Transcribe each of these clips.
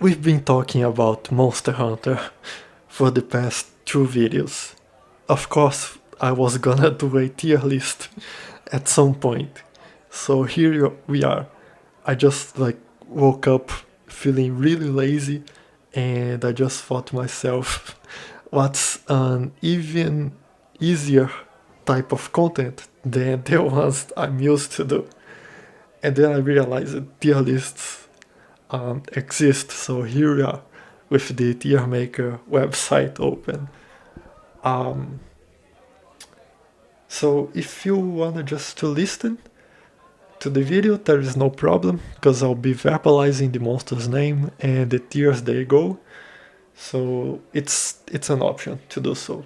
We've been talking about Monster Hunter for the past 2 videos. Of course, I was gonna do a tier list at some point. So here we are. I just woke up feeling really lazy and I just thought to myself, what's an even easier type of content than the ones I'm used to do? And then I realized that tier lists exist. So here we are with the tier maker website open. Um, so if you wanna just to listen to the video, there is no problem because I'll be verbalizing the monster's name and the tiers they go. So it's an option to do so.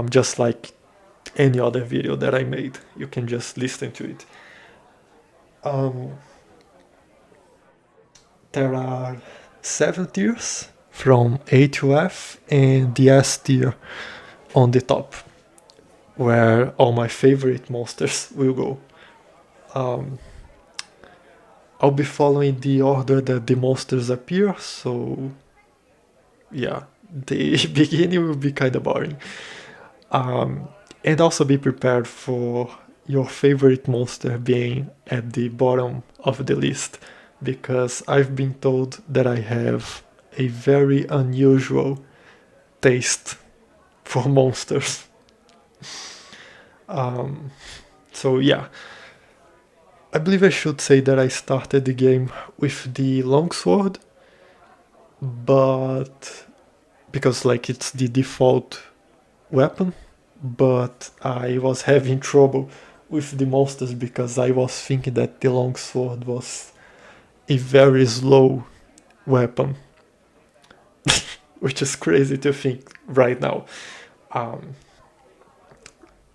Just like any other video that I made, you can just listen to it. Um, there are 7 tiers from A to F and the S tier on the top, where all my favorite monsters will go. I'll be following the order that the monsters appear, so yeah, the beginning will be kind of boring. And also be prepared for your favorite monster being at the bottom of the list, because I've been told that I have a very unusual taste for monsters. So yeah, I believe I should say that I started the game with the longsword, but because it's the default weapon, but I was having trouble with the monsters because I was thinking that the longsword was a very slow weapon, which is crazy to think right now.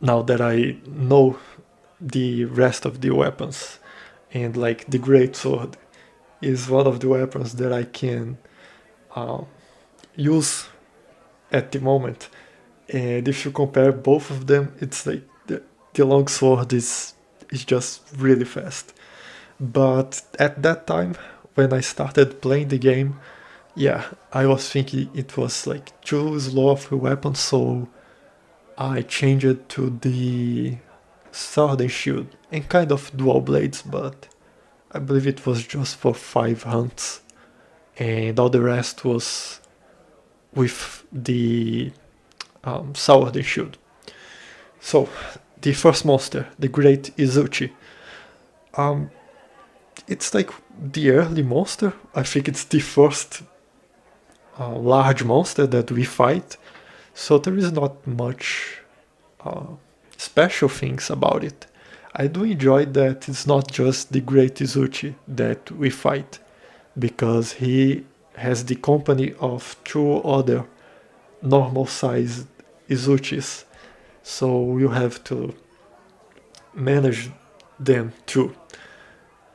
Now that I know the rest of the weapons, and the great sword is one of the weapons that I can use at the moment. And if you compare both of them, it's like the long sword is just really fast. But at that time, when I started playing the game, yeah, I was thinking it was too slow of a weapon, so I changed it to the sword and shield and kind of dual blades, but I believe it was just for 5 hunts, and all the rest was with the sword and shield. So, the first monster, the Great Izuchi. It's the early monster. I think it's the first large monster that we fight. So there is not much special things about it. I do enjoy that it's not just the Great Izuchi that we fight, because he has the company of 2 other normal sized Izuchis. So you have to manage them too,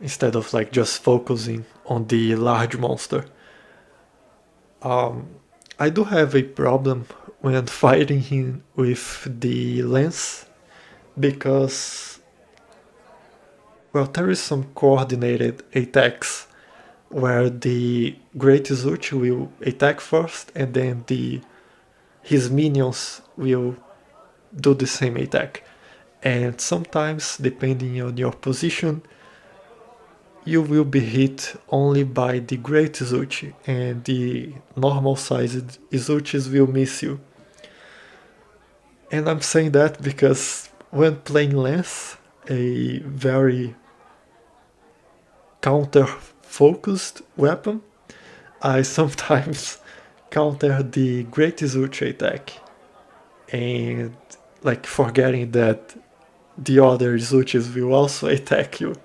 instead of just focusing on the large monster. I do have a problem when fighting him with the lance, because well, there is some coordinated attacks where the Great Izuchi will attack first and then his minions will do the same attack. And sometimes, depending on your position, you will be hit only by the Great Izuchi, and the normal sized Izuchis will miss you. And I'm saying that because when playing Lance, a very counter focused weapon, I sometimes counter the Great Izuchi attack, and forgetting that the other Izuchis will also attack you,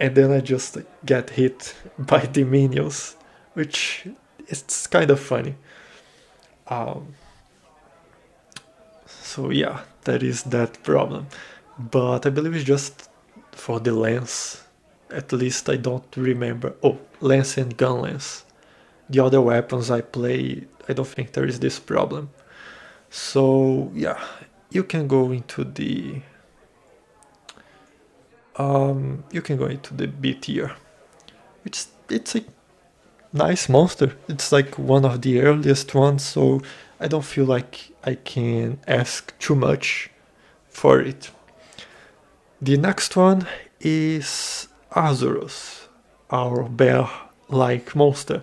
and then I just get hit by the minions, which is kind of funny. So yeah, that is that problem. But I believe it's just for the lens. At least I don't remember. Oh, lens and gun lens. The other weapons I play, I don't think there is this problem. So yeah, you can go into the B tier, which it's a nice monster. It's like one of the earliest ones, so I don't feel like I can ask too much for it. The next one is Azurus, our bear-like monster,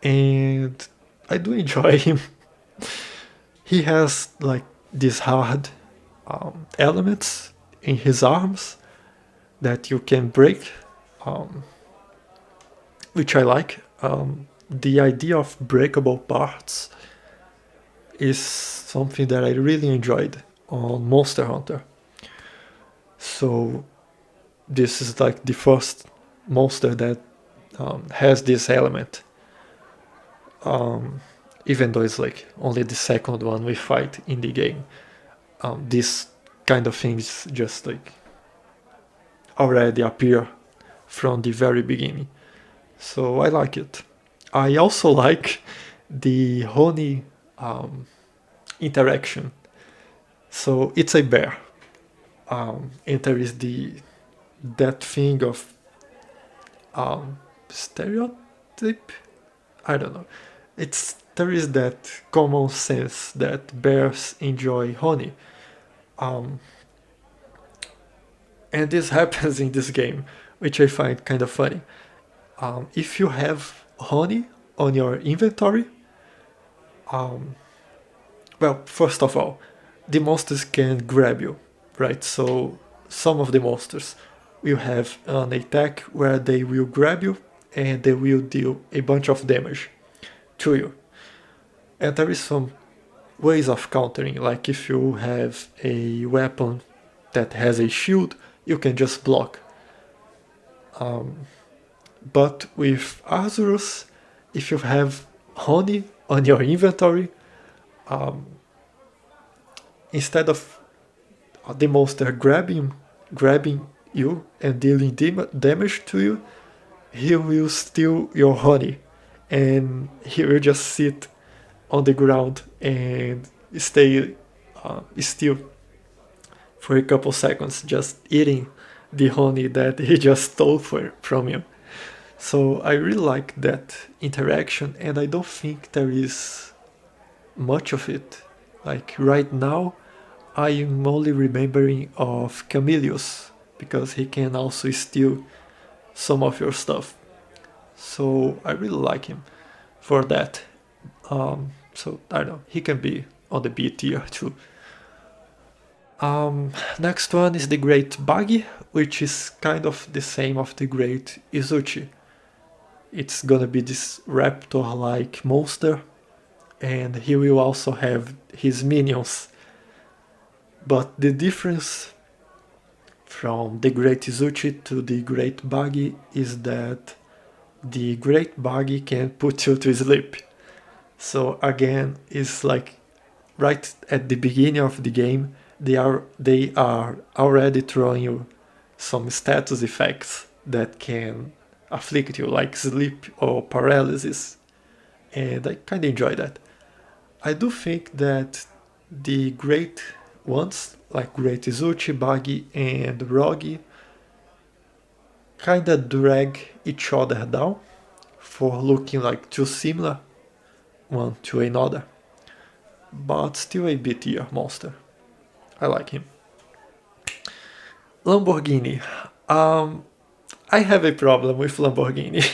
and I do enjoy him. He has like these hard elements in his arms that you can break, um, which I like. The idea of breakable parts is something that I really enjoyed on Monster Hunter. So this is like the first monster that has this element. Even though it's like only the second one we fight in the game. This kind of things just like already appear from the very beginning. So I like it. I also like the honey interaction. So it's a bear. And there is that thing of stereotype. I don't know. There is that common sense that bears enjoy honey, and this happens in this game, which I find kind of funny. If you have honey on your inventory, well, first of all, the monsters can grab you, right? So some of the monsters will have an attack where they will grab you and they will deal a bunch of damage to you. And there is some ways of countering, like if you have a weapon that has a shield, you can just block. But with Azurus, if you have honey on your inventory, instead of the monster grabbing you and dealing damage to you, he will steal your honey, and he will just sit on the ground and stay still for a couple seconds, just eating the honey that he just stole from you. So I really like that interaction, and I don't think there is much of it. Like right now, I am only remembering of Camillus, because he can also steal some of your stuff. So I really like him for that. So I don't know, he can be on the B tier too. Next one is the Great Buggy, which is kind of the same of the Great Izuchi. It's gonna be this raptor-like monster, and he will also have his minions. But the difference from the Great Izuchi to the Great Buggy is that the Great Buggy can put you to sleep. So again, it's like right at the beginning of the game, they are already throwing you some status effects that can afflict you, like sleep or paralysis, and I kind of enjoy that. I do think that the great ones, like Great Izuchi, Buggy, and Rogi, kind of drag each other down for looking like too similar one to another, but still a B tier monster. I like him. Lamborghini. I have a problem with Lamborghini.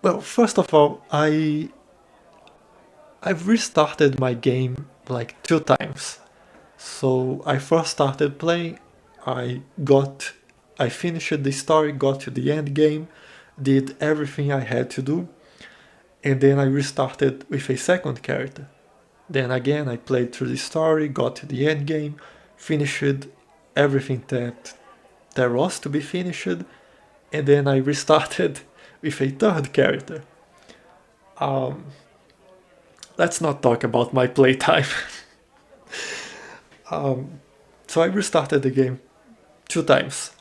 Well, first of all, I've restarted my game like 2 times. So I first started playing, I got, I finished the story, got to the end game, did everything I had to do, and then I restarted with a second character. Then again, I played through the story, got to the end game, finished everything that there was to be finished, and then I restarted with a third character. Let's not talk about my playtime. So I restarted the game 2 times.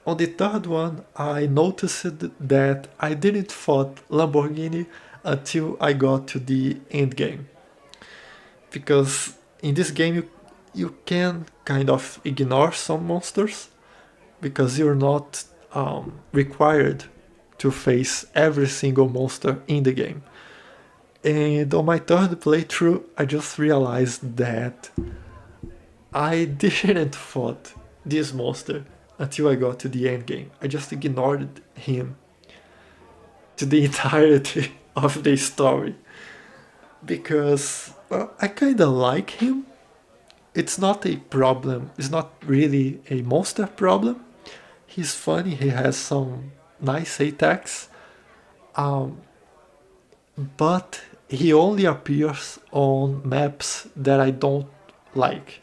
On the third one, I noticed that I didn't fight Lamborghini until I got to the end game. Because in this game you can kind of ignore some monsters because you're not required to face every single monster in the game. And on my third playthrough, I just realized that I didn't fought this monster until I got to the end game. I just ignored him to the entirety of the story because, well, I kinda like him. It's not a problem, it's not really a monster problem. He's funny, he has some nice attacks, but he only appears on maps that I don't like,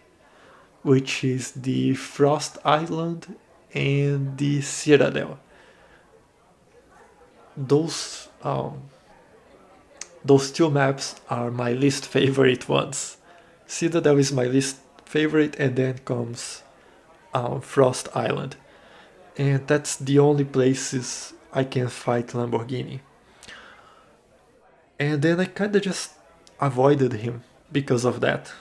which is the Frost Island and the Citadel. Those those two maps are my least favorite ones. Citadel is my least favorite, and then comes Frost Island, and that's the only places I can fight Lamborghini. And then I kind of just avoided him because of that.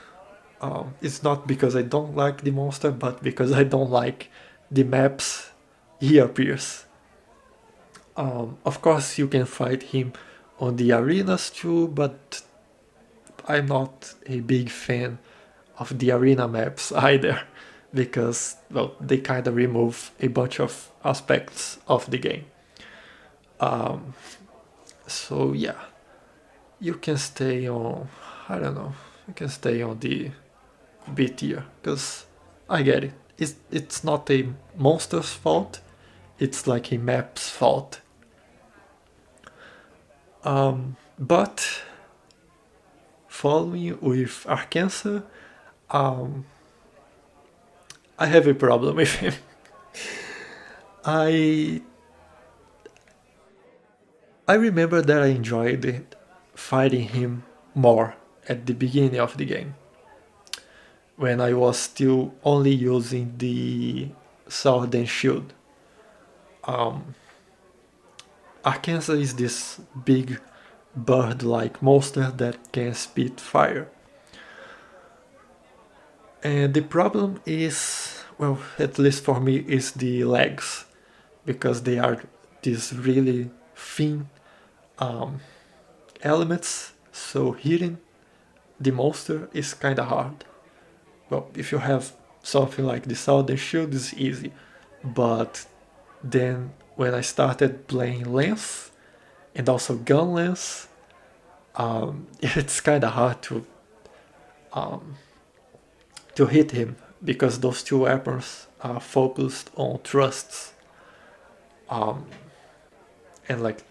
It's not because I don't like the monster, but because I don't like the maps he appears. Of course, you can fight him on the arenas too, but I'm not a big fan of the arena maps either, because, well, they kind of remove a bunch of aspects of the game. So yeah, you can stay on, I don't know, you can stay on the B tier, because I get it. It's not a monster's fault, it's like a map's fault. But following with Arkansas, I have a problem with him. I I remember that I enjoyed fighting him more at the beginning of the game, when I was still only using the sword and shield. Arkansas is this big bird-like monster that can spit fire. And the problem is, well, at least for me, is the legs, because they are these really thin elements, so hitting the monster is kinda hard. Well, if you have something like the sword and shield, it's easy, but then when I started playing lance and also gun lance, it's kinda hard to hit him, because those two weapons are focused on thrusts, and like,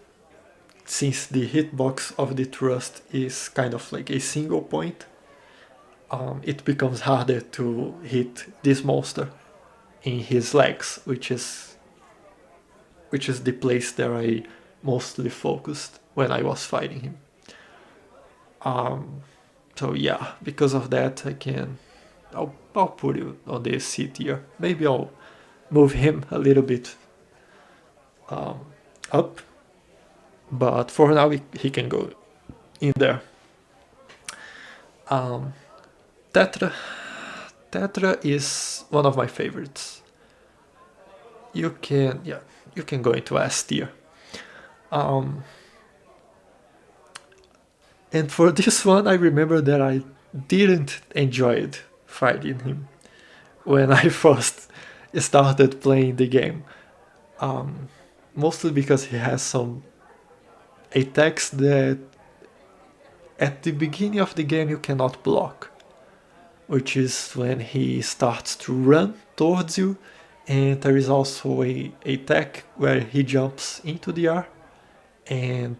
since the hitbox of the thrust is kind of like a single point, it becomes harder to hit this monster in his legs, which is the place that I mostly focused when I was fighting him. So yeah, because of that, I'll put it on the C tier. Maybe I'll move him a little bit up, but for now he can go in there. Tetra is one of my favorites. You can go into S tier. And for this one, I remember that I didn't enjoy it fighting him when I first started playing the game. Mostly because he has some attacks that at the beginning of the game you cannot block, which is when he starts to run towards you, and there is also a attack where he jumps into the air and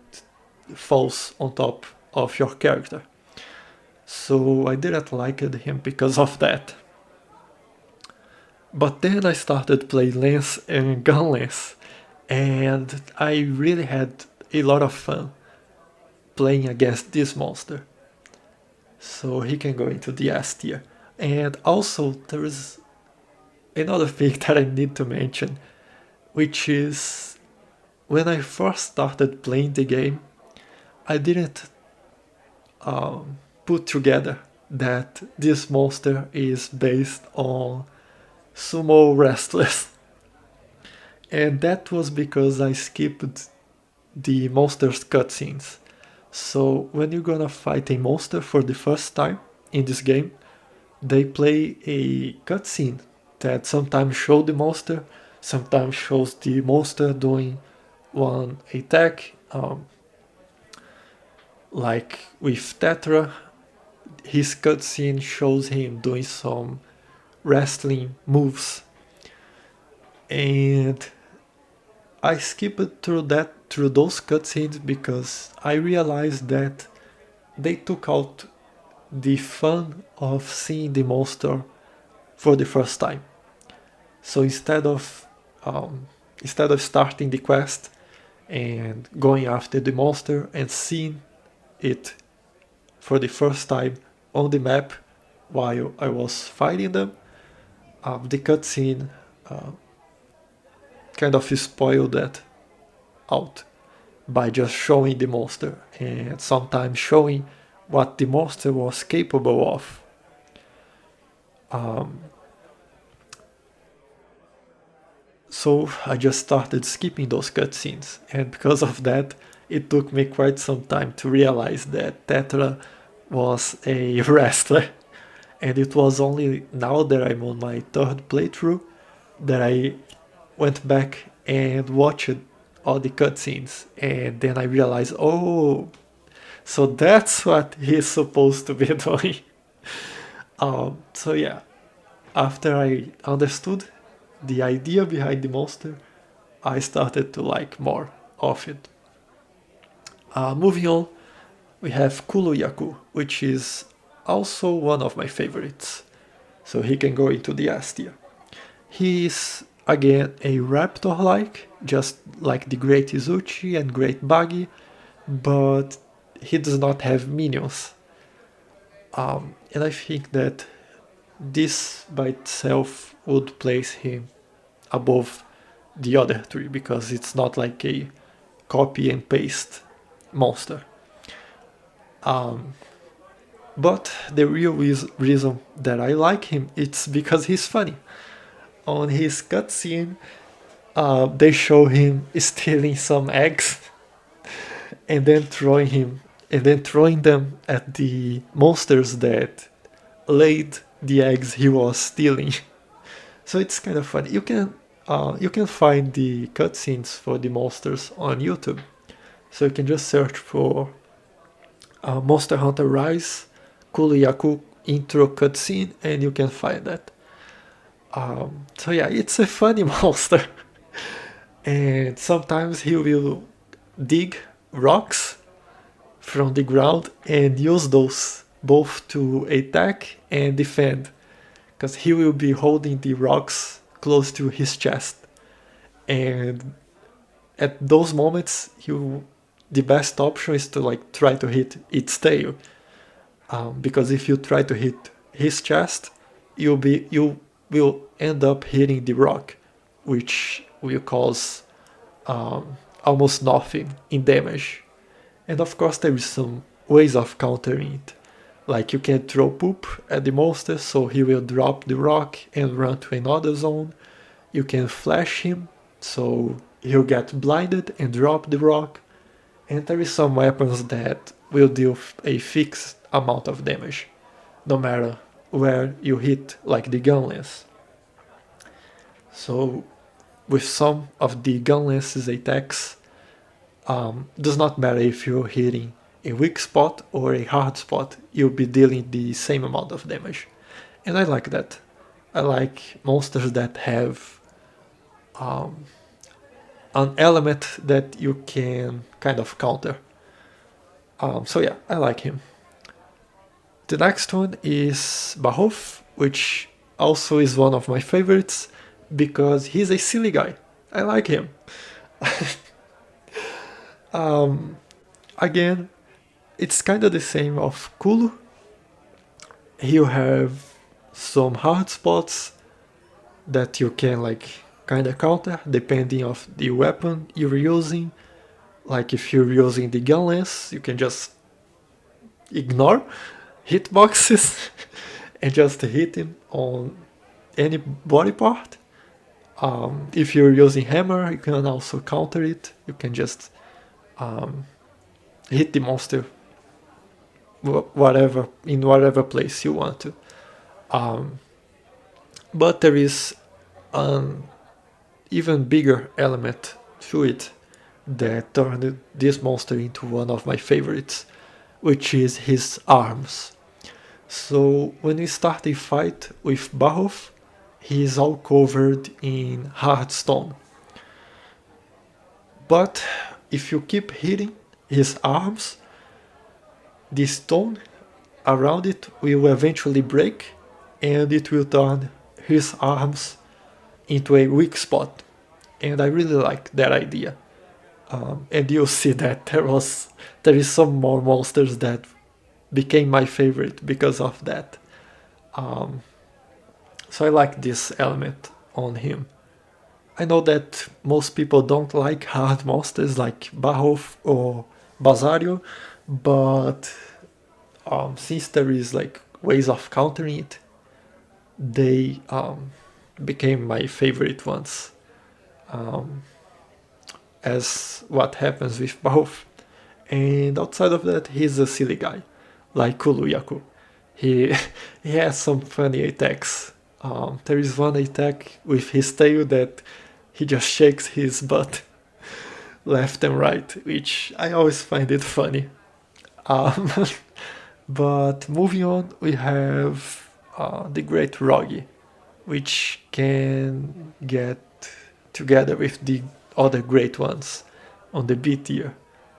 falls on top of your character. So I didn't like him because of that. But then I started playing Lance and Gun Lance, and I really had a lot of fun playing against this monster. So he can go into the S tier. And also there is another thing that I need to mention, which is, when I first started playing the game, I didn't put together that this monster is based on sumo wrestlers. And that was because I skipped the monsters cutscenes. So when you're gonna fight a monster for the first time in this game, they play a cutscene that sometimes show the monster, sometimes shows the monster doing one attack. Like with Tetra, his cutscene shows him doing some wrestling moves, and I skipped through those cutscenes because I realized that they took out the fun of seeing the monster for the first time. So instead of starting the quest and going after the monster and seeing it for the first time on the map while I was fighting them, the cutscene kind of spoiled that out by just showing the monster and sometimes showing what the monster was capable of. So I just started skipping those cutscenes, and because of that, it took me quite some time to realize that Tetra was a wrestler. And it was only now that I'm on my third playthrough that I went back and watched all the cutscenes, and then I realized, oh, so that's what he's supposed to be doing. So yeah, after I understood the idea behind the monster, I started to like more of it. Moving on, we have Kulu which is also one of my favorites. So he can go into the S tier. He is again a raptor like, just like the Great Izuchi and Great Buggy, but he does not have minions. And I think that this by itself would place him above the other three because it's not like a copy and paste monster. But the real reason that I like him it's because he's funny. On his cutscene, they show him stealing some eggs and then throwing them at the monsters that laid the eggs he was stealing. So it's kind of funny. You can find the cutscenes for the monsters on YouTube. So you can just search for Monster Hunter Rise Kulu intro cutscene and you can find that. So yeah, it's a funny monster. And sometimes he will dig rocks from the ground and use those both to attack and defend, because he will be holding the rocks close to his chest, and at those moments the best option is to like try to hit its tail, because if you try to hit his chest you will end up hitting the rock, which will cause almost nothing in damage. And of course there is some ways of countering it. Like you can throw poop at the monster so he will drop the rock and run to another zone. You can flash him so he'll get blinded and drop the rock. And there is some weapons that will deal a fixed amount of damage, no matter where you hit, like the gun lance. So with some of the gun lance's attacks, does not matter if you're hitting a weak spot or a hard spot, you'll be dealing the same amount of damage. And I like that. I like monsters that have an element that you can kind of counter. So yeah, I like him. The next one is Bahof, which also is one of my favorites because he's a silly guy. I like him. Again, it's kind of the same of Kulu. You have some hard spots that you can like kind of counter depending of the weapon you're using. Like if you're using the gun lance, you can just ignore hitboxes and just hit him on any body part. If you're using hammer, you can also counter it. You can just hit the monster in whatever place you want to. But there is an even bigger element to it that turned this monster into one of my favorites, which is his arms. So when we start a fight with Barov, he is all covered in hard stone. But if you keep hitting his arms, the stone around it will eventually break and it will turn his arms into a weak spot. And I really like that idea. And you'll see that there is some more monsters that became my favorite because of that. So I like this element on him. I know that most people don't like hard monsters like Barov or Basario, but since there is like ways of countering it, they became my favorite ones. As what happens with Barov. And outside of that, he's a silly guy, like Kuluyaku. He he has some funny attacks. There is one attack with his tail that he just shakes his butt left and right, which I always find it funny. Um, but moving on, we have the Great Rogi, which can get together with the other great ones on the B tier.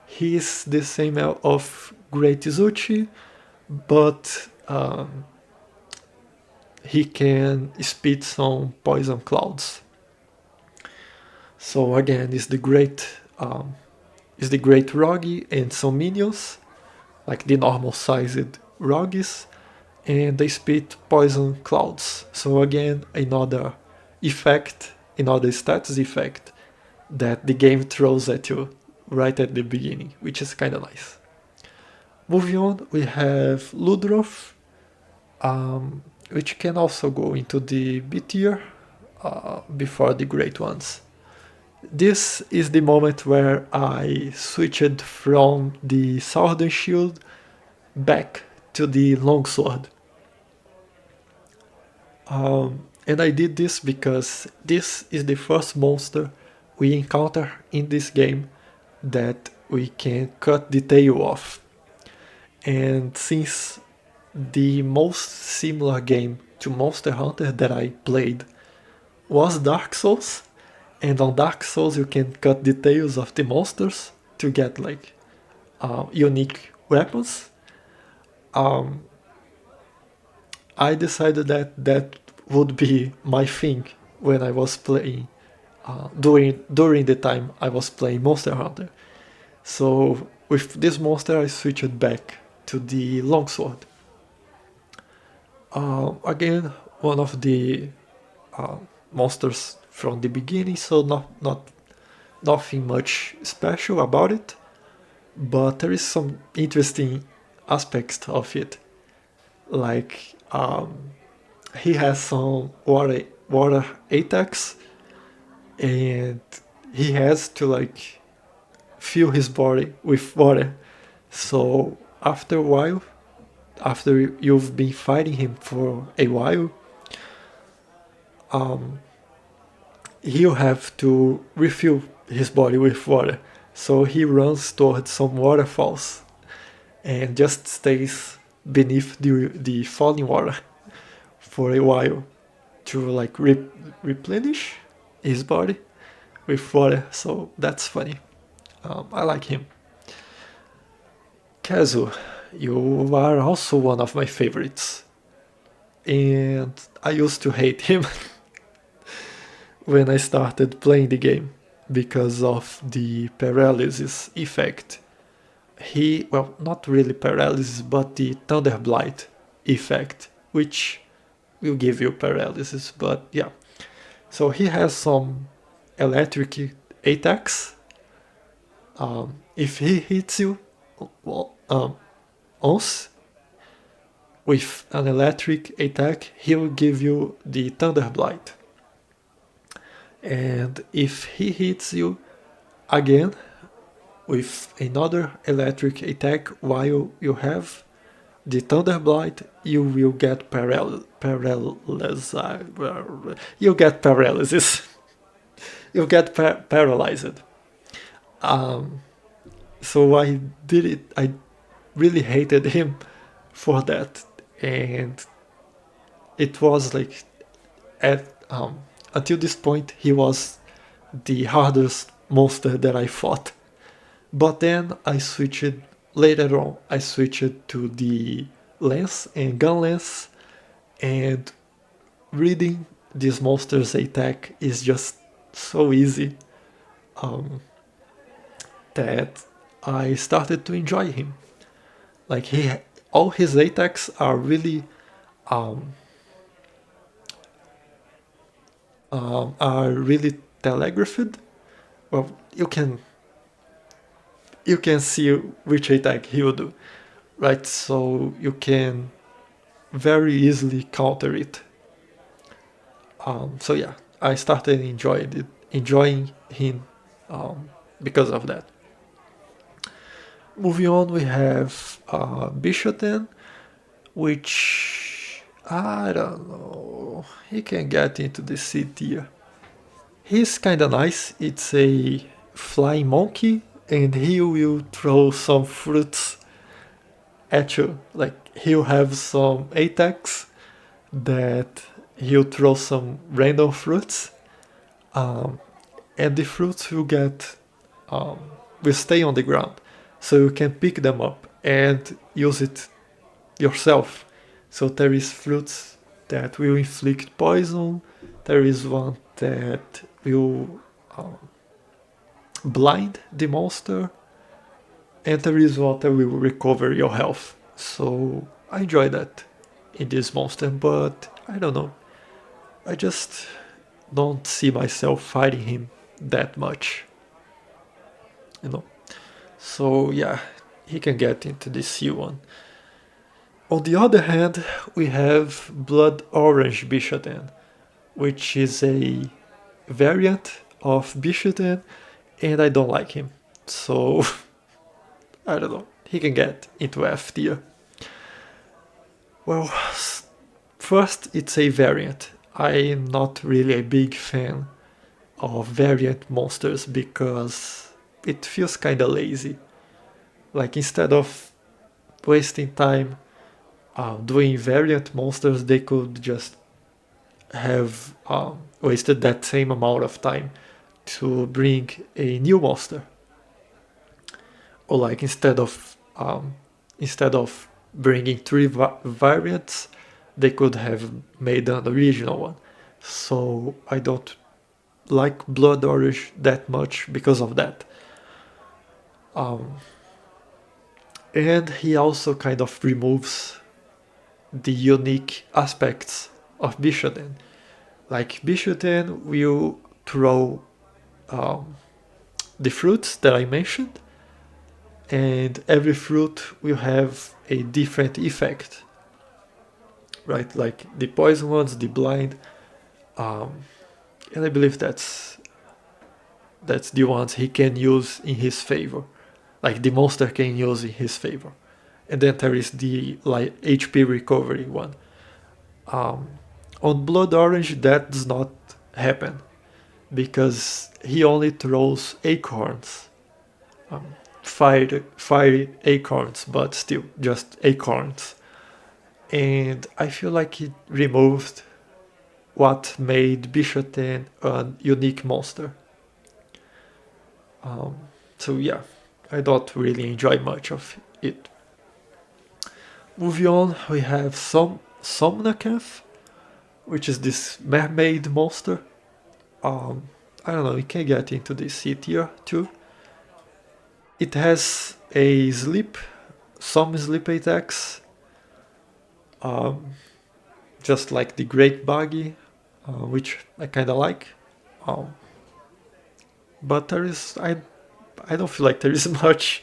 He's the same of Great Izuchi, but he can spit some poison clouds. So again, is the great Rogi and some minions, like the normal sized Rogis, and they spit poison clouds. So again, another effect, another status effect that the game throws at you right at the beginning, which is kind of nice. Moving on, we have Ludroth, which can also go into the B tier before the great ones. This is the moment where I switched from the sword and shield back to the longsword. And I did this because this is the first monster we encounter in this game that we can cut the tail off. And since the most similar game to Monster Hunter that I played was Dark Souls, and on Dark Souls you can cut the tails of the monsters to get like unique weapons, I decided that would be my thing when I was playing during the time I was playing Monster Hunter. So with this monster I switched back to the longsword. Again, one of the monsters from the beginning, so nothing much special about it, but there is some interesting aspects of it, like he has some water attacks, and he has to like fill his body with water. So after a while, after you've been fighting him for a while, he'll have to refill his body with water. So he runs towards some waterfalls and just stays beneath the falling water for a while to like replenish his body with water. So that's funny. I like him. Kazu, you are also one of my favorites. And I used to hate him when I started playing the game because of the paralysis effect. Well, not really paralysis, but the Thunder Blight effect, which will give you paralysis, but yeah. So he has some electric attacks. If he hits you once with an electric attack, he will give you the Thunder Blight. And if he hits you again with another electric attack while you have the Thunderblight, you will get you get paralysis. You get paralyzed. Um, so I did it. I really hated him for that, and it was like at until this point he was the hardest monster that I fought. But then I switched later on. I switched to the lance and gun lance, and reading this monster's attack is just so easy that I started to enjoy him. Like all his attacks are really telegraphed. Well, you can see which attack he will do, right? So you can very easily counter it. So yeah, I started enjoying him because of that. Moving on, we have Bishoten, which I don't know. He can get into the C tier. He's kind of nice. It's a flying monkey, and he will throw some fruits at you. Like he'll have some attacks that he'll throw some random fruits, and the fruits will stay on the ground, so you can pick them up and use it yourself. So there is fruits that will inflict poison. There is one that will blind the monster, and there is one that will recover your health. So I enjoy that in this monster, but I don't know. I just don't see myself fighting him that much, you know. So yeah, he can get into the C1. On the other hand, we have Blood Orange Bishoten, which is a variant of Bishoten, and I don't like him. So I don't know. He can get into F tier. Well, first, it's a variant. I'm not really a big fan of variant monsters because it feels kinda lazy. Like instead of wasting time doing variant monsters, they could just have wasted that same amount of time to bring a new monster. Or like instead of bringing three variants, they could have made an original one. So I don't like Blood Orange that much because of that. And he also kind of removes the unique aspects of Bishoten. Like Bishoten will throw the fruits that I mentioned, and every fruit will have a different effect, right? Like the poison ones, the blind, and I believe that's the ones he can use in his favor, like the monster can use in his favor. And then there is the like HP recovery one. On Blood Orange, that does not happen because he only throws acorns, fiery acorns, but still just acorns. And I feel like it removed what made Bishoten a unique monster. So yeah, I don't really enjoy much of it. Moving on, we have Somnacath, which is this mermaid monster. I don't know, it can get into the C tier too. It has some sleep attacks, just like the Great Buggy, which I kind of like. But I don't feel like there is much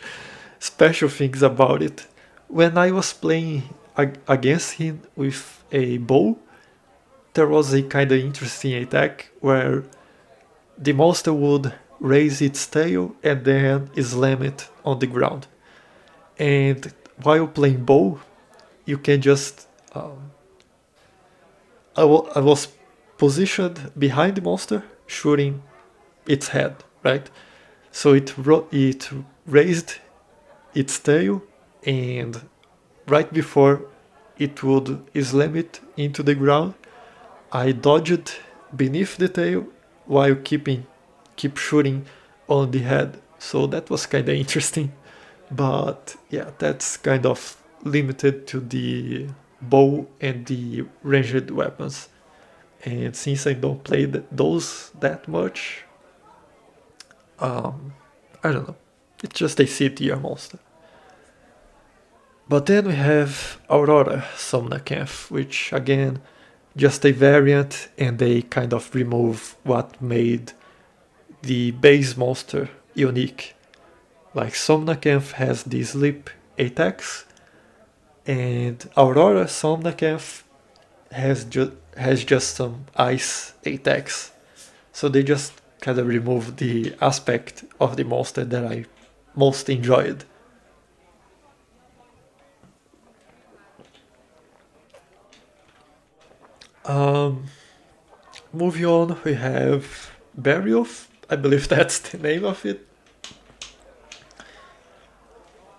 special things about it. When I was playing against him with a bow, there was a kind of interesting attack where the monster would raise its tail and then slam it on the ground. And while playing bow, you can just I was positioned behind the monster, shooting its head, right? So it raised its tail, and right before it would slam it into the ground, I dodged beneath the tail while keep shooting on the head. So that was kind of interesting. But yeah, that's kind of limited to the bow and the ranged weapons. And since I don't play those that much, I don't know. It's just a C tier monster. But then we have Aurora Somnacanth, which again, just a variant, and they kind of remove what made the base monster unique. Like Somnacanth has the sleep attacks, and Aurora Somnacanth has just some ice attacks. So they just kind of remove the aspect of the monster that I most enjoyed. Moving on, we have Burial. I believe that's the name of it.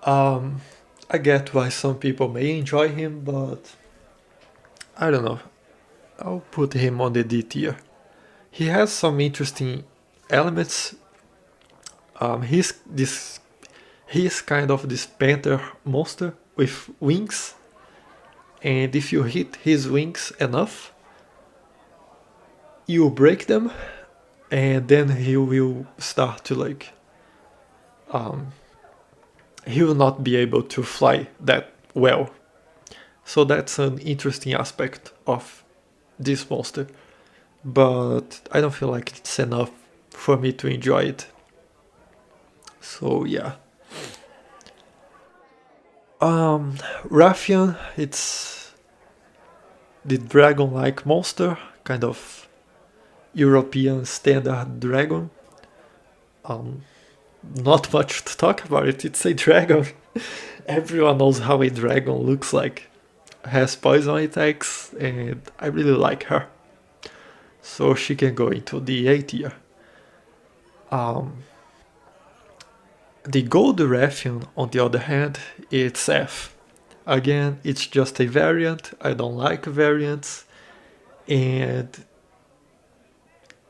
I get why some people may enjoy him, but I don't know. I'll put him on the D tier. He has some interesting elements. He's this he's kind of this panther monster with wings, and if you hit his wings enough, you break them, and then he will start to like he will not be able to fly that well. So that's an interesting aspect of this monster, but I don't feel like it's enough for me to enjoy it. So yeah. Raffian, it's the dragon-like monster, kind of European standard dragon. Not much to talk about it. It's a dragon. Everyone knows how a dragon looks like. Has poison attacks, and I really like her. So she can go into the A tier. The Gold Raffian, on the other hand, it's F. Again, it's just a variant. I don't like variants. And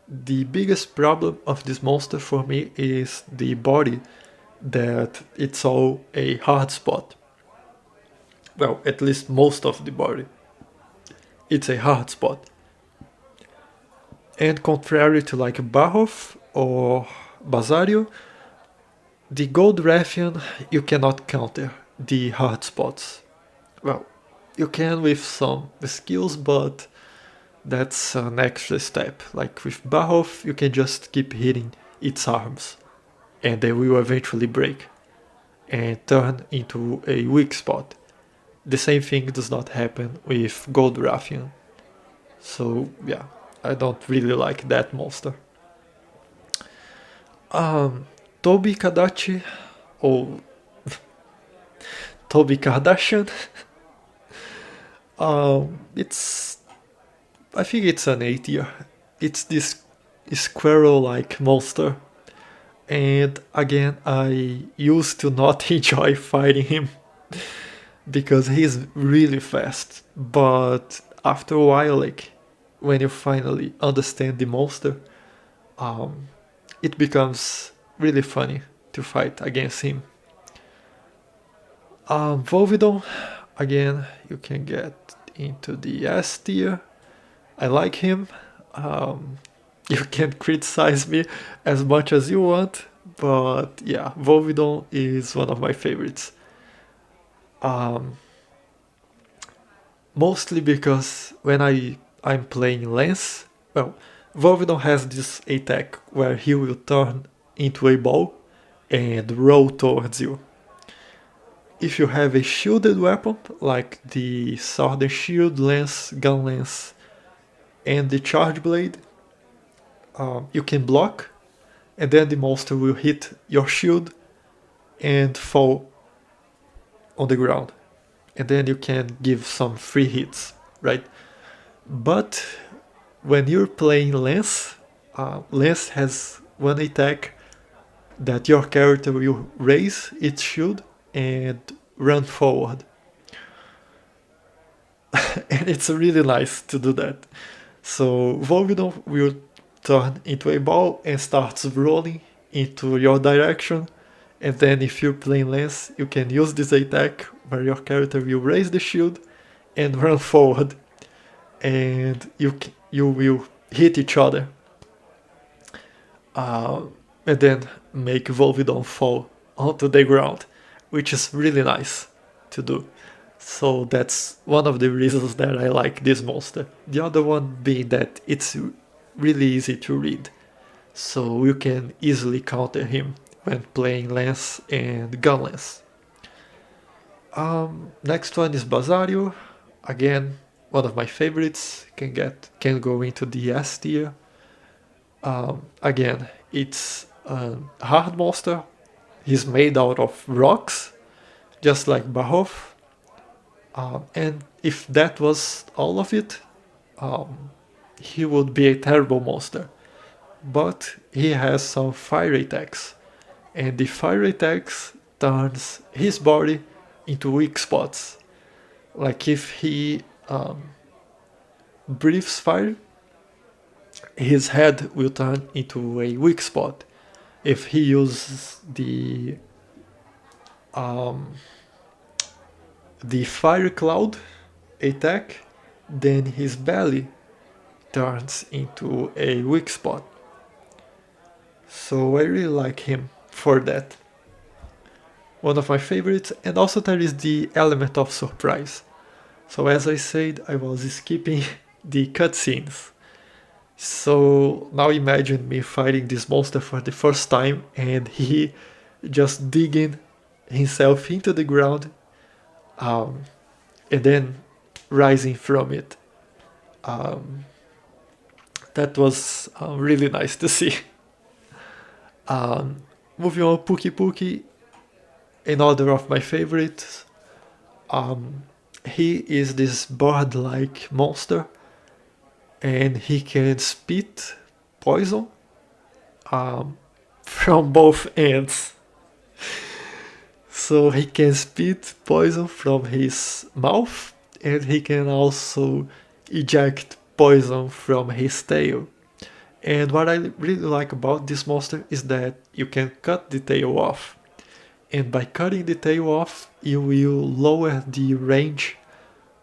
the biggest problem of this monster for me is the body, that it's all a hard spot. Well, at least most of the body. It's a hard spot. And contrary to like Barhoff or Basario, the Gold Raffian, you cannot counter the hard spots. Well, you can with some skills, but that's an extra step. Like with Barhoff, you can just keep hitting its arms, and they will eventually break and turn into a weak spot. The same thing does not happen with Gold Raffian. So yeah, I don't really like that monster. Toby Kadachi, or Toby Kardashian. It's I think it's an A tier. It's this squirrel-like monster, and again, I used to not enjoy fighting him because he's really fast. But after a while, like when you finally understand the monster, it becomes really funny to fight against him. Volvidon, again, you can get into the S tier. I like him. You can criticize me as much as you want, but yeah, Volvidon is one of my favorites. Mostly because when I'm playing Lance, well, Volvidon has this attack where he will turn into a ball and roll towards you. If you have a shielded weapon, like the Sword and Shield, Lance, Gun Lance, and the Charge Blade, you can block, and then the monster will hit your shield and fall on the ground. And then you can give some free hits, right? But when you're playing Lance, Lance has one attack that your character will raise its shield and run forward. And it's really nice to do that. So Volvidon will turn into a ball and starts rolling into your direction. And then if you're playing Lance, you can use this attack where your character will raise the shield and run forward. And you will hit each other. And then make Volvidon fall onto the ground, which is really nice to do. So that's one of the reasons that I like this monster. The other one being that it's really easy to read, so you can easily counter him when playing Lance and Gunlance. Next one is Basario. Again, one of my favorites. Can go into the S tier. Again, it's a hard monster. He's made out of rocks, just like Barhoff. And if that was all of it, he would be a terrible monster. But he has some fire attacks, and the fire attacks turns his body into weak spots. Like if he breathes fire, his head will turn into a weak spot. If he uses the fire cloud attack, then his belly turns into a weak spot. So I really like him for that. One of my favorites, and also there is the element of surprise. So as I said, I was skipping the cutscenes. So now imagine me fighting this monster for the first time and he just digging himself into the ground, and then rising from it. That was really nice to see. Moving on, Pookie Pookie, another of my favorites. He is this bird-like monster, and he can spit poison from both ends. So he can spit poison from his mouth, and he can also eject poison from his tail. And what I really like about this monster is that you can cut the tail off. And by cutting the tail off, you will lower the range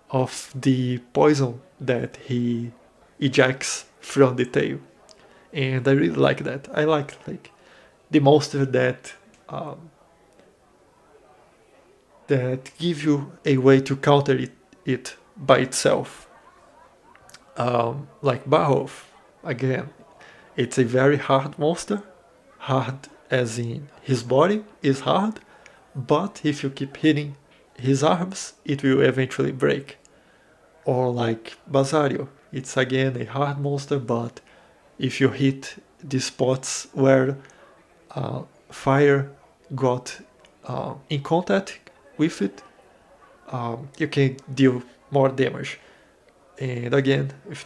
of the poison that he ejects from the tail. And I really like that. I like the monster that give you a way to counter it by itself. Like Barhoff, again, it's a very hard monster. Hard as in his body is hard, but if you keep hitting his arms, it will eventually break. Or like Basario, it's again a hard monster, but if you hit the spots where fire got in contact with it, you can deal more damage. And again, with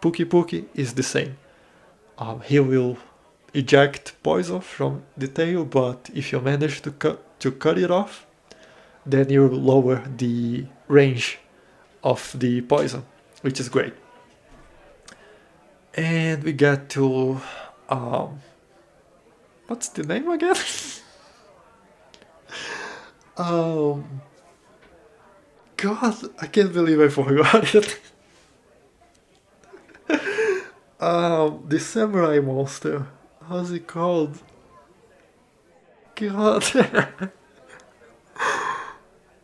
Pookie Pookie is the same. He will eject poison from the tail, but if you manage to cut it off, then you lower the range of the poison, which is great. And we get to what's the name again? God, I can't believe I forgot it. The samurai monster. How's it called? God.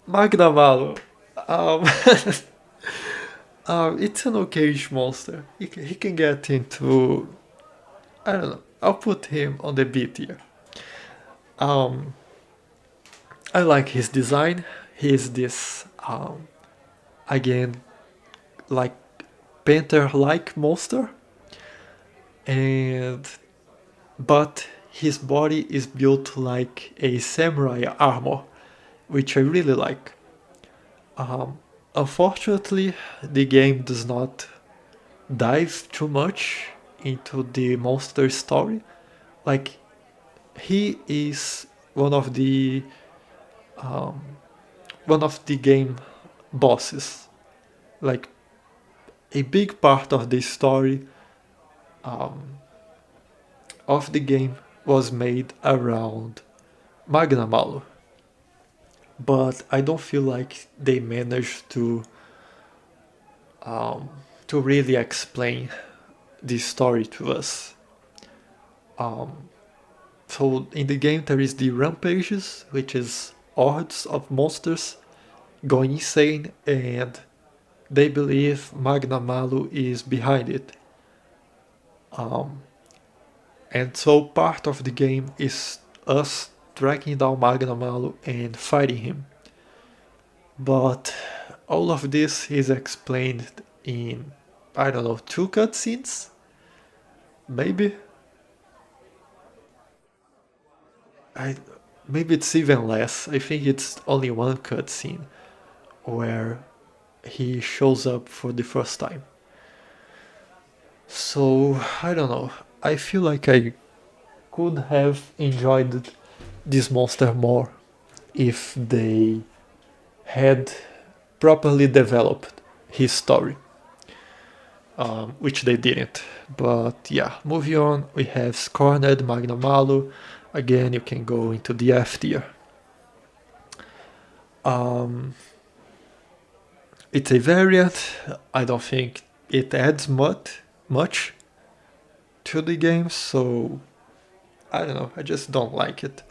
Magnamalo. It's an okayish monster. He can get into... I don't know. I'll put him on the B tier. I like his design. He's this, again, like panther-like monster. and but his body is built like a samurai armor, which I really like. Um, Unfortunately, the game does not dive too much into the monster story. Like, he is one of the um, one of the game bosses. Like, a big part of the story um, of the game was made around Magna Malo, but I don't feel like they managed um, to really explain this story to us. Um, so in the game there is the rampages, which is hordes of monsters going insane, and they believe Magna Malu is behind it. Um, and so part of the game is us tracking down Magna Malu and fighting him. But all of this is explained in, I don't know, two cutscenes? Maybe? I Maybe it's even less. I think it's only one cutscene where he shows up for the first time. So I don't know. I feel like I could have enjoyed this monster more if they had properly developed his story, which they didn't. But yeah, moving on, we have Scorned Magna Malu. Again, you can go into the F tier. Um, it's a variant. I don't think it adds much to the game, so I don't know. I just don't like it.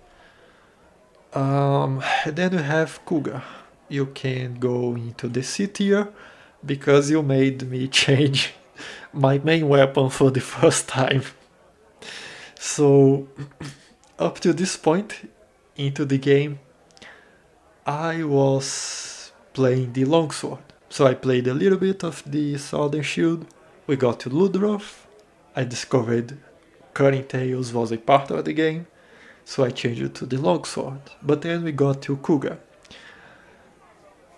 Then we have Kuga. You can go into the C tier because you made me change my main weapon for the first time. So up to this point into the game, I was playing the longsword. So I played a little bit of the Sword and Shield. We got to Ludroth. I discovered cutting tails was a part of the game, so I changed it to the longsword. But then we got to Kuga,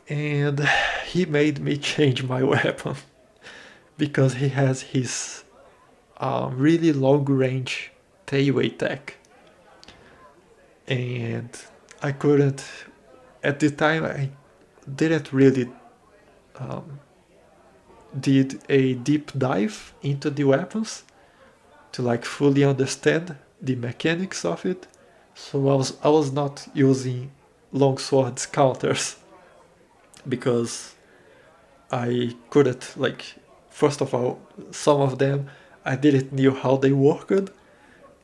and he made me change my weapon because he has his really long range tail attack, and I couldn't. At the time, I didn't really um, did a deep dive into the weapons to like fully understand the mechanics of it. So I was not using longswords counters because I couldn't like, first of all, some of them I didn't knew how they worked,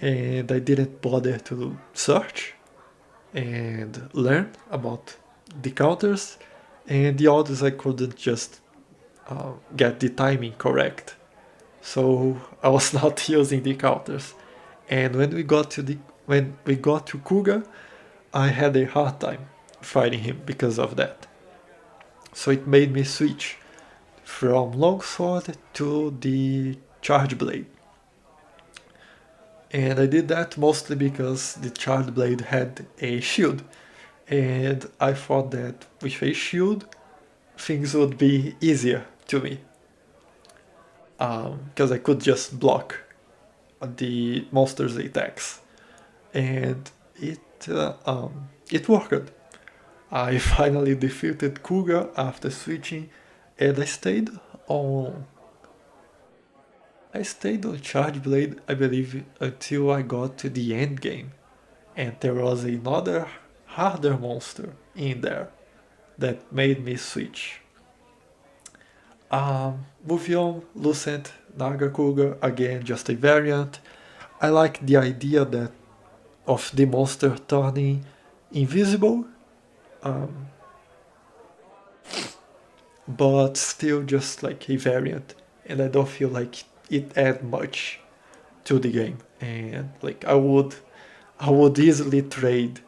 and I didn't bother to search and learn about the counters, and the others I couldn't just get the timing correct. So I was not using the counters. And when we got to Kuga, I had a hard time fighting him because of that. So it made me switch from longsword to the charge blade. And I did that mostly because the charge blade had a shield. And I thought that with a shield, things would be easier to me. Because I could just block the monster's attacks. And it worked. I finally defeated Kuga after switching, and on I stayed on Charge Blade, I believe, until I got to the end game, and there was another harder monster in there that made me switch. Moving on, Lucent Nagakuga, again just a variant. I like the idea that of the monster turning invisible, um, but still just like a variant, and I don't feel like it add much to the game. And like I would easily trade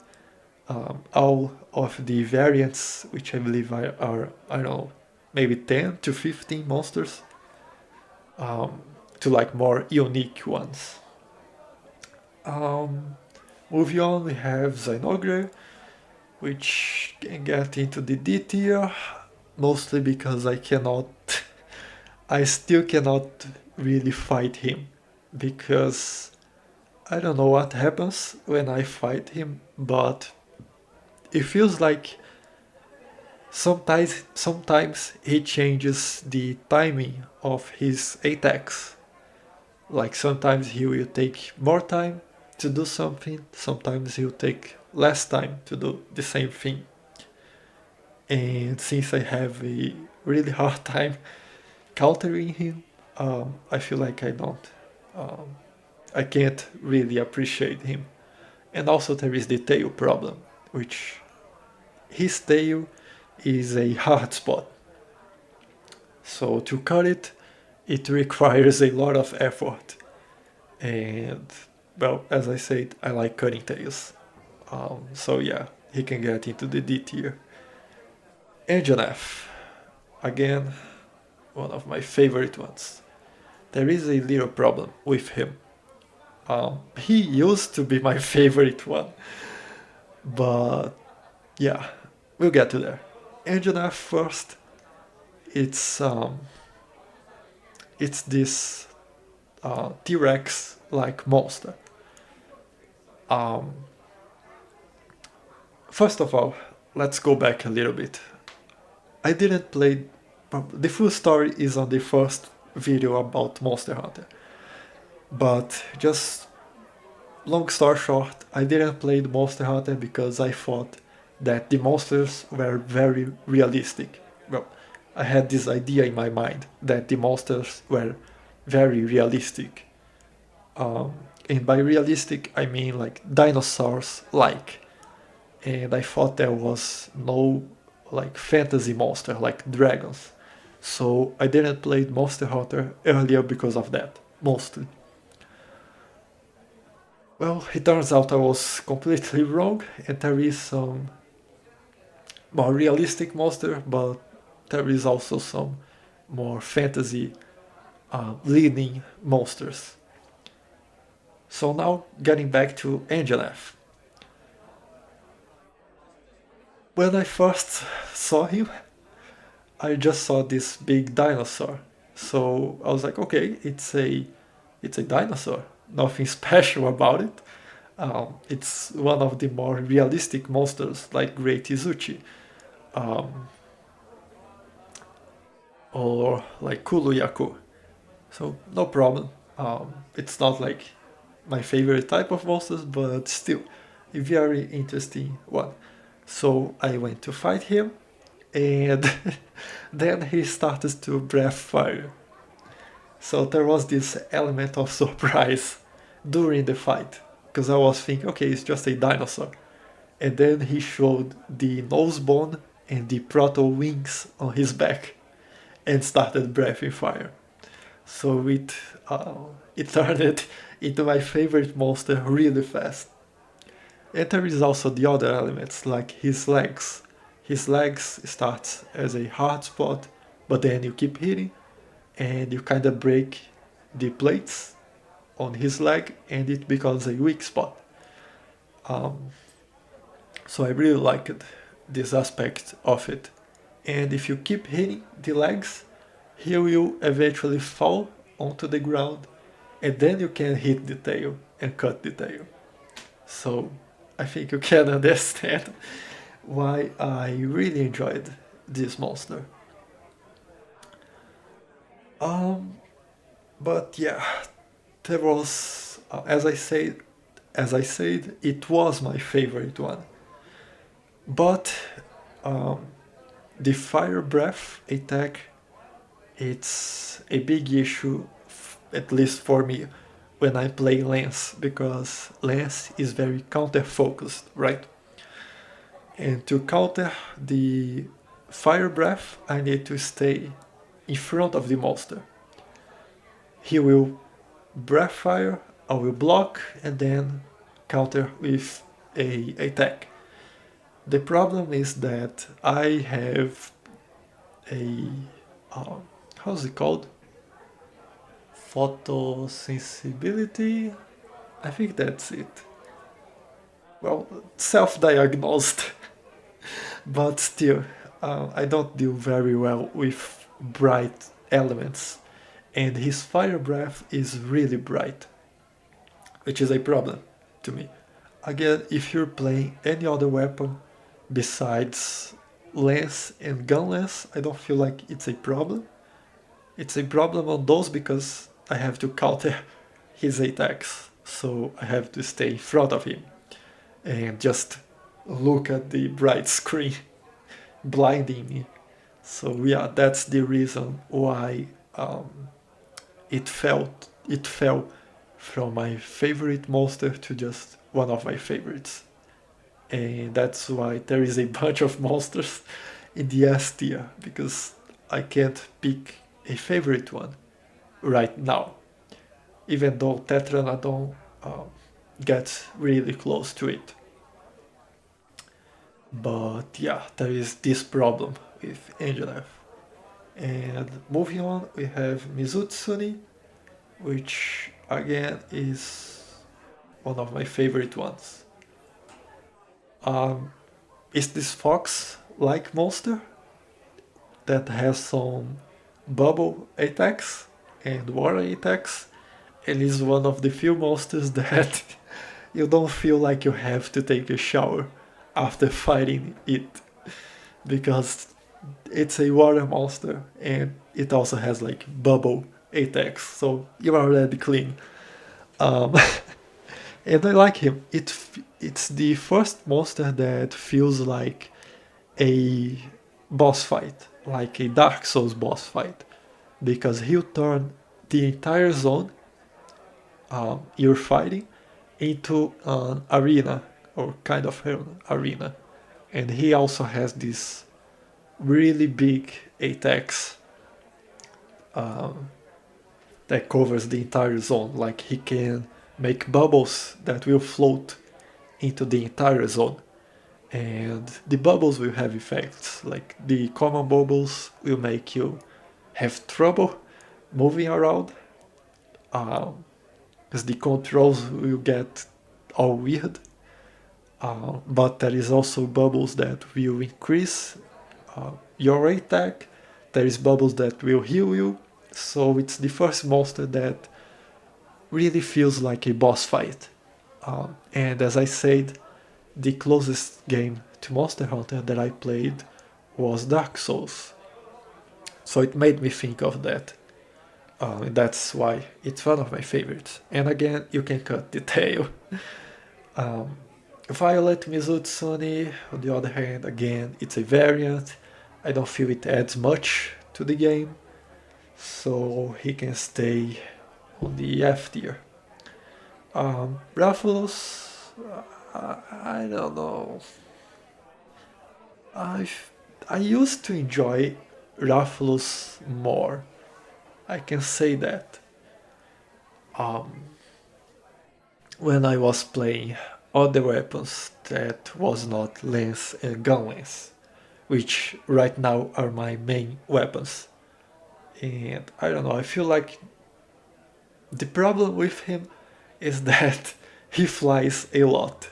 all of the variants, which I believe are I don't know, maybe 10 to 15 monsters. to like more unique ones. Um, Moving on, we have Zinogre, which can get into the D tier, mostly because I still cannot really fight him, because I don't know what happens when I fight him, but it feels like sometimes he changes the timing of his attacks. Like sometimes he will take more time to do something, sometimes he'll take less time to do the same thing. And since I have a really hard time countering him, I feel like um, I can't really appreciate him. And also there is the tail problem, which his tail is a hard spot. So to cut it, it requires a lot of effort. And well, as I said, I like cutting tails. So yeah, he can get into the D tier. Engine F, again, one of my favorite ones. There is a little problem with him. He used to be my favorite one, but yeah, we'll get to there. Engine F first. It's um, it's this T-Rex like monster. Um, First of all, let's go back a little bit. I didn't play. The full story is on the first video about Monster Hunter. But just long story short, I didn't play the Monster Hunter because I thought that the monsters were very realistic. Well, I had this idea in my mind that the monsters were very realistic. Um, and by realistic, I mean like dinosaurs like. And I thought there was no like fantasy monster like dragons. So I didn't play Monster Hunter earlier because of that, mostly. Well, it turns out I was completely wrong, and there is some more realistic monster, but there is also some more fantasy leading monsters. So now getting back to Angel F. When I first saw him, I just saw this big dinosaur. So I was like, okay, it's a dinosaur. Nothing special about it. It's one of the more realistic monsters, like Great Izuchi, um, or like Kuluyaku. So no problem. It's not like my favorite type of monsters, but still a very interesting one. So I went to fight him, and then he started to breath fire. So there was this element of surprise during the fight, because I was thinking, okay, it's just a dinosaur. And then he showed the nose bone and the proto wings on his back and started breathing fire. So it turned it into my favorite monster really fast. And there is also the other elements like his legs. His legs starts as a hard spot, but then you keep hitting and you kind of break the plates on his leg and it becomes a weak spot. Um, so I really liked this aspect of it. And if you keep hitting the legs, he will eventually fall onto the ground and then you can hit the tail and cut the tail. So I think you can understand why I really enjoyed this monster. Um, but yeah, there was, as I said, it was my favorite one. But um, the fire breath attack, it's a big issue, at least for me, when I play Lance, because Lance is very counter focused, right? And to counter the fire breath, I need to stay in front of the monster. He will breath fire, I will block, and then counter with a attack. The problem is that I have a how's it called? photosensibility. I think that's it. Well, self-diagnosed, but still, I don't do very well with bright elements, and his fire breath is really bright, which is a problem to me. Again, if you're playing any other weapon besides lance and gun lance, I don't feel like it's a problem. It's a problem on those because I have to counter his attacks, so I have to stay in front of him and just look at the bright screen blinding me. So yeah, that's the reason why it fell from my favorite monster to just one of my favorites. And that's why there is a bunch of monsters in the S tier, because I can't pick a favorite one right now, even though Tetranadon gets really close to it. But yeah, there is this problem with Angelef. And moving on, we have Mizutsuni, which again is one of my favorite ones. Um, is this fox-like monster that has some bubble attacks and water attacks, and is one of the few monsters that you don't feel like you have to take a shower after fighting it, because it's a water monster and it also has like bubble attacks, so you're already clean. Um, and I like him. It's the first monster that feels like a boss fight, like a Dark Souls boss fight, because he'll turn the entire zone you're fighting into an arena, or kind of an arena, and he also has these really big attacks that covers the entire zone. Like he can make bubbles that will float into the entire zone, and the bubbles will have effects. Like the common bubbles will make you have trouble moving around, because the controls will get all weird. But there is also bubbles that will increase your attack. There is bubbles that will heal you. So it's the first monster that really feels like a boss fight. And as I said, the closest game to Monster Hunter that I played was Dark Souls. So it made me think of that. And that's why it's one of my favorites. And again, you can cut the tail. Violet Mizutsuni, on the other hand, again, it's a variant. I don't feel it adds much to the game, so he can stay on the F tier. Raphaelus, I don't know. I I used to enjoy Raphaelus more. I can say that. When I was playing other weapons that was not lance and gun lance, which right now are my main weapons. And I don't know, I feel like the problem with him is that he flies a lot.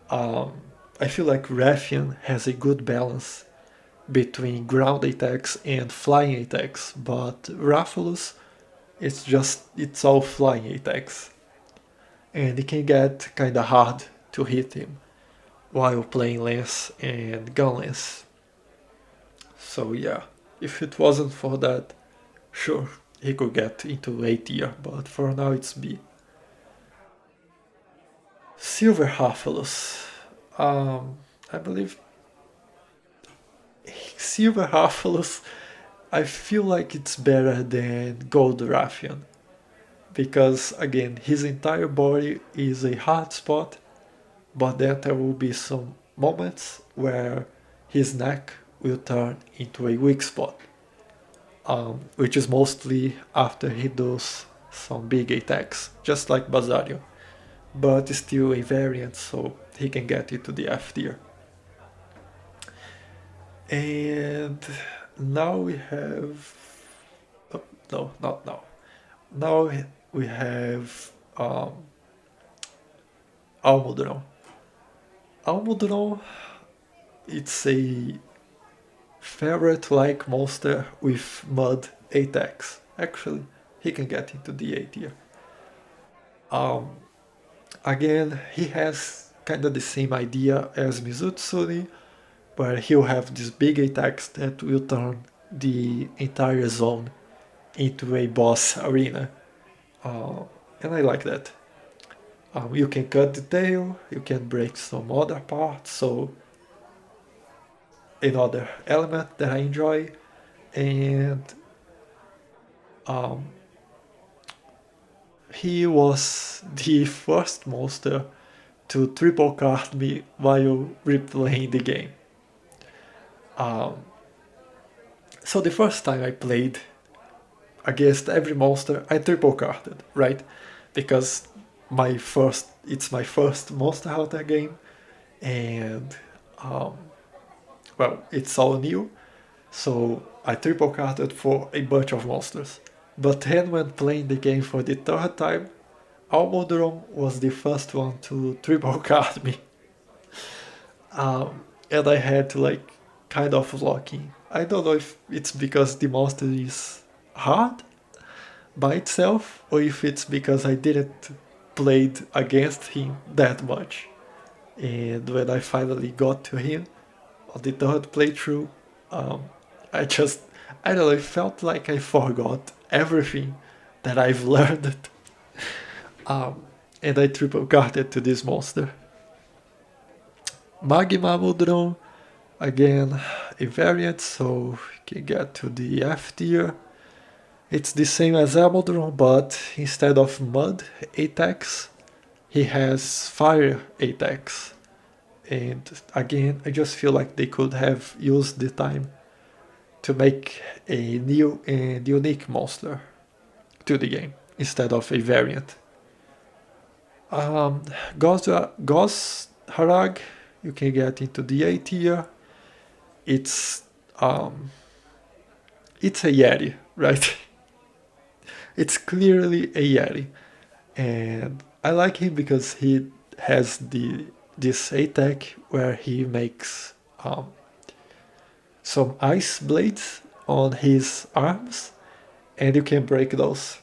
I feel like Rathian has a good balance between ground attacks and flying attacks, but Raphaelus, it's all flying attacks, and it can get kinda hard to hit him while playing lance and gun lance. So yeah, if it wasn't for that, sure, he could get into A tier, but for now it's B. Silver Raphaelus. I believe Silver Raphaelus, I feel like it's better than Gold Rathian, because again, his entire body is a hard spot, but then there will be some moments where his neck will turn into a weak spot, which is mostly after he does some big attacks, just like Basario, but still a variant, so he can get into the F tier. And now we have. Oh, no, not now. Now we have Almudron. Almudron, it's a ferret-like monster with mud attacks. Actually, he can get into the A tier. Um, Again, he has kind of the same idea as Mizutsuri, where he'll have these big attacks that will turn the entire zone into a boss arena. Uh, and I like that. You can cut the tail, you can break some other parts, so another element that I enjoy. And um, he was the first monster to triple card me while replaying the game. Um, so the first time I played against every monster, I triple carded, right? Because it's my first Monster Hunter game, and um, well, it's all new, so I triple carded for a bunch of monsters. But then when playing the game for the third time, Almudron was the first one to triple card me. And I had to like kind of lock in. I don't know if it's because the monster is hard by itself or if it's because I didn't played against him that much. And when I finally got to him on the third playthrough, um, I just, I don't know, it felt like I forgot everything that I've learned. And I triple carded to this monster. Magma Mudron, again, a variant, so you can get to the F tier. It's the same as Amodron, but instead of mud attacks, he has fire attacks. And again, I just feel like they could have used the time to make a new and unique monster to the game instead of a variant. Ghost Harag, you can get into the A tier. It's um, it's a Yeti, right? It's clearly a Yeti, and I like him because he has this attack where he makes some ice blades on his arms, and you can break those.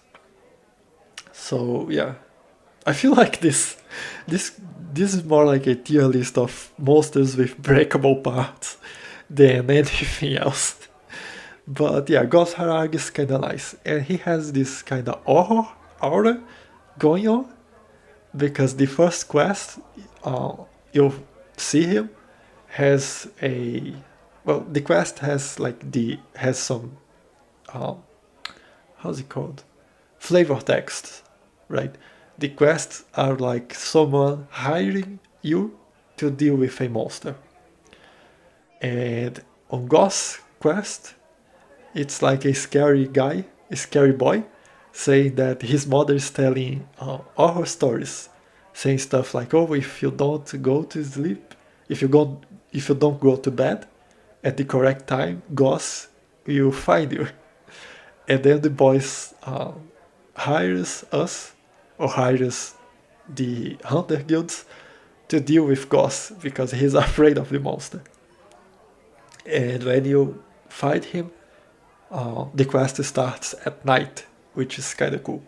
So yeah, I feel like this this is more like a tier list of monsters with breakable parts than anything else. But yeah, Ghost Harag is kinda nice. And he has this kinda aura going on because the first quest you'll see him has a well the quest has like the has some um, how's it called flavor text, right? The quests are like someone hiring you to deal with a monster. And on Ghost quest, it's like a scary guy, a scary boy, saying that his mother is telling all her stories, saying stuff like, "Oh, if you don't go to sleep, if you don't go to bed at the correct time, Goss will find you." And then the boys hires us or hires the hunter guilds to deal with Goss because he's afraid of the monster. And when you fight him, the quest starts at night, which is kind of cool.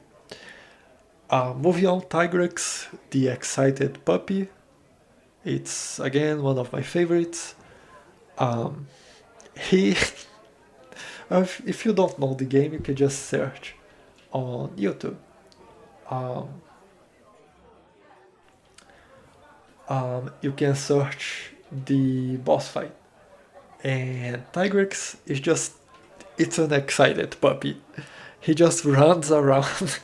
Moving on, Tigrex, the excited puppy. It's again one of my favorites. He, if you don't know the game, you can just search on YouTube. You can search the boss fight, and Tigrex is just it's an excited puppy. He just runs around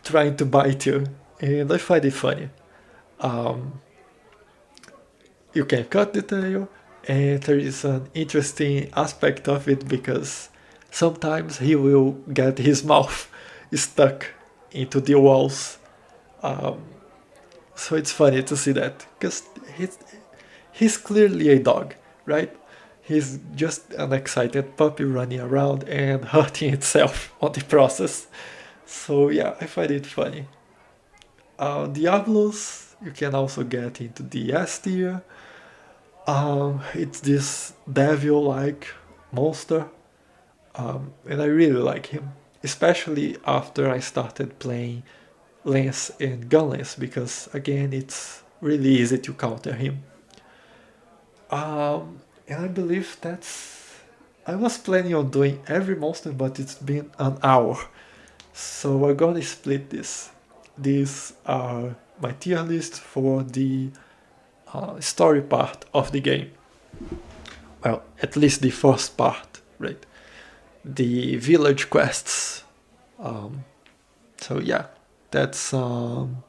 trying to bite you, and I find it funny. You can cut the tail, and there is an interesting aspect of it because sometimes he will get his mouth stuck into the walls. So it's funny to see that because he's clearly a dog, right? He's just an excited puppy running around and hurting itself on the process. So yeah, I find it funny. Diablos, you can also get into the S tier. It's this devil-like monster, and I really like him, especially after I started playing Lance and Gunlance, because again, it's really easy to counter him. And I believe that's. I was planning on doing every monster, but it's been an hour, so we're gonna split this. These are my tier list for the story part of the game. Well, at least the first part, right? The village quests. Um, so yeah, that's um,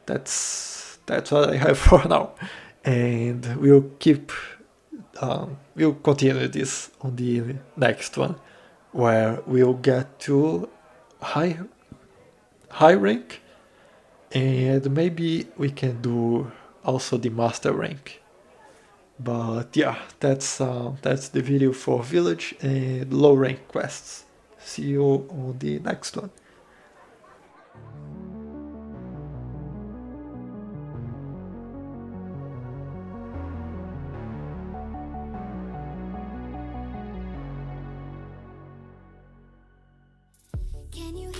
that's what I have for now, and we'll continue this on the next one, where we'll get to high high rank, and maybe we can do also the master rank. But yeah, that's the video for village and low rank quests. See you on the next one. Can you